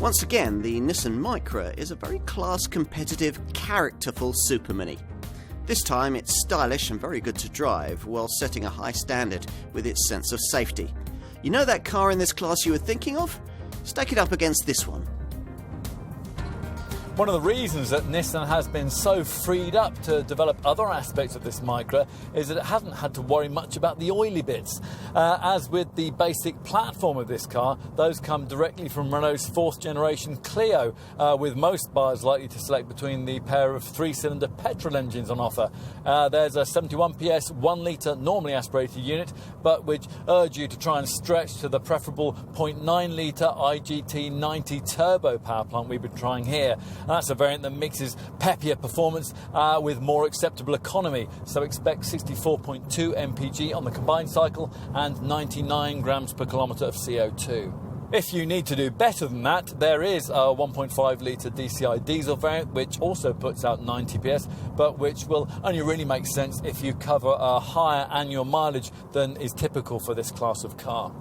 Once again, the Nissan Micra is a very class-competitive, characterful super mini. This time it's stylish and very good to drive, while setting a high standard with its sense of safety. You know that car in this class you were thinking of? Stack it up against this one. One of the reasons that Nissan has been so freed up to develop other aspects of this Micra is that it hasn't had to worry much about the oily bits. As with the basic platform of this car, those come directly from Renault's 4th generation Clio, with most buyers likely to select between the pair of 3-cylinder petrol engines on offer. There's a 71 PS 1 litre normally aspirated unit, but which urge you to try and stretch to the preferable 0.9 litre IGT 90 turbo power plant we've been trying here. And that's a variant that mixes peppier performance with more acceptable economy. So expect 64.2 mpg on the combined cycle and 99 grams per kilometre of CO2. If you need to do better than that, there is a 1.5 litre DCI diesel variant which also puts out 90 PS, but which will only really make sense if you cover a higher annual mileage than is typical for this class of car.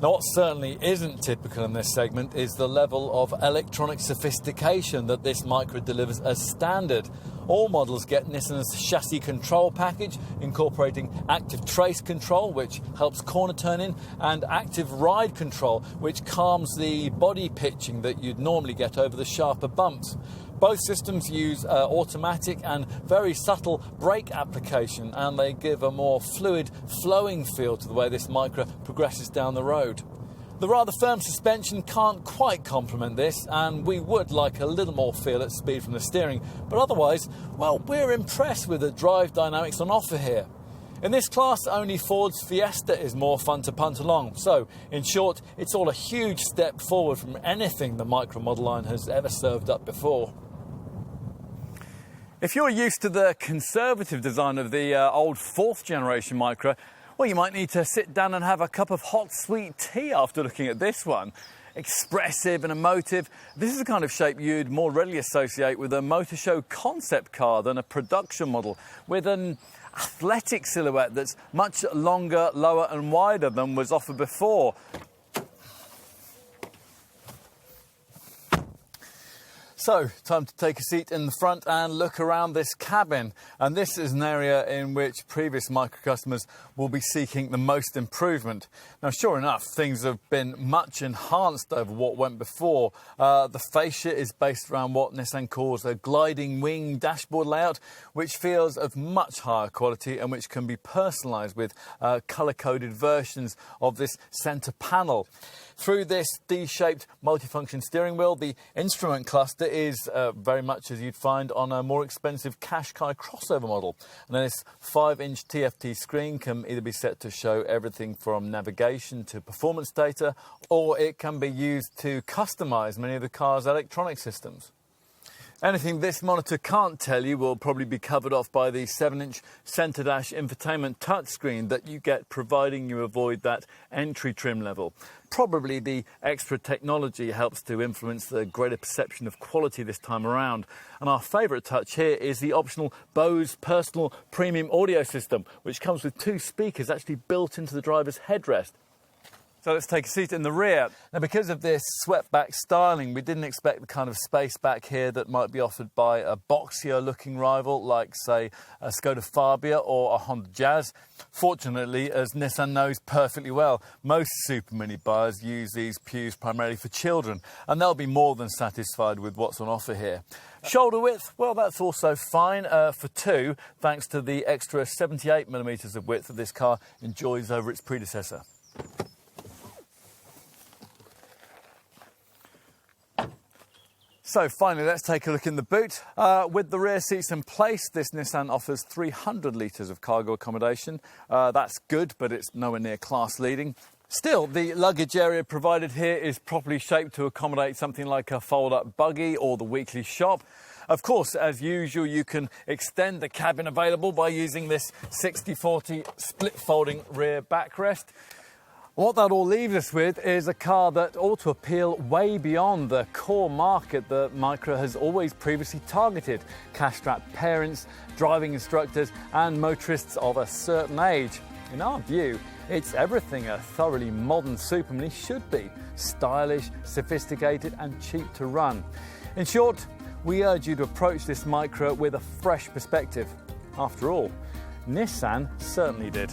Now, what certainly isn't typical in this segment is the level of electronic sophistication that this Micra delivers as standard. All models get Nissan's chassis control package, incorporating active trace control, which helps corner turning, and active ride control, which calms the body pitching that you'd normally get over the sharper bumps. Both systems use automatic and very subtle brake application, and they give a more fluid, flowing feel to the way this Micra progresses down the road. The rather firm suspension can't quite complement this, and we would like a little more feel at speed from the steering, but otherwise, well, we're impressed with the drive dynamics on offer here. In this class, only Ford's Fiesta is more fun to punt along. So, in short, it's all a huge step forward from anything the Micra model line has ever served up before. If you're used to the conservative design of the old 4th generation Micra, well, you might need to sit down and have a cup of hot sweet tea after looking at this one. Expressive and emotive, this is the kind of shape you'd more readily associate with a motor show concept car than a production model, with an athletic silhouette that's much longer, lower and wider than was offered before. So, time to take a seat in the front and look around this cabin. And this is an area in which previous Micra customers will be seeking the most improvement. Now, sure enough, things have been much enhanced over what went before. The fascia is based around what Nissan calls a gliding wing dashboard layout, which feels of much higher quality and which can be personalised with colour-coded versions of this centre panel. Through this D-shaped multifunction steering wheel, the instrument cluster is very much as you'd find on a more expensive Qashqai crossover model. And then this 5-inch TFT screen can either be set to show everything from navigation to performance data, or it can be used to customise many of the car's electronic systems. Anything this monitor can't tell you will probably be covered off by the 7-inch centre dash infotainment touchscreen that you get, providing you avoid that entry trim level. Probably the extra technology helps to influence the greater perception of quality this time around. And our favourite touch here is the optional Bose Personal Premium Audio System, which comes with 2 speakers actually built into the driver's headrest. So let's take a seat in the rear. Now, because of this swept-back styling, we didn't expect the kind of space back here that might be offered by a boxier-looking rival like, say, a Skoda Fabia or a Honda Jazz. Fortunately, as Nissan knows perfectly well, most Super Mini buyers use these pews primarily for children, and they'll be more than satisfied with what's on offer here. Shoulder width, well, that's also fine for 2, thanks to the extra 78mm of width that this car enjoys over its predecessor. So finally, let's take a look in the boot. With the rear seats in place, this Nissan offers 300 litres of cargo accommodation. That's good, but it's nowhere near class leading. Still, the luggage area provided here is properly shaped to accommodate something like a fold-up buggy or the weekly shop. Of course, as usual, you can extend the cabin available by using this 60/40 split folding rear backrest. What that all leaves us with is a car that ought to appeal way beyond the core market that Micra has always previously targeted: cash-strapped parents, driving instructors and motorists of a certain age. In our view, it's everything a thoroughly modern Super Mini should be: stylish, sophisticated and cheap to run. In short, we urge you to approach this Micra with a fresh perspective. After all, Nissan certainly did.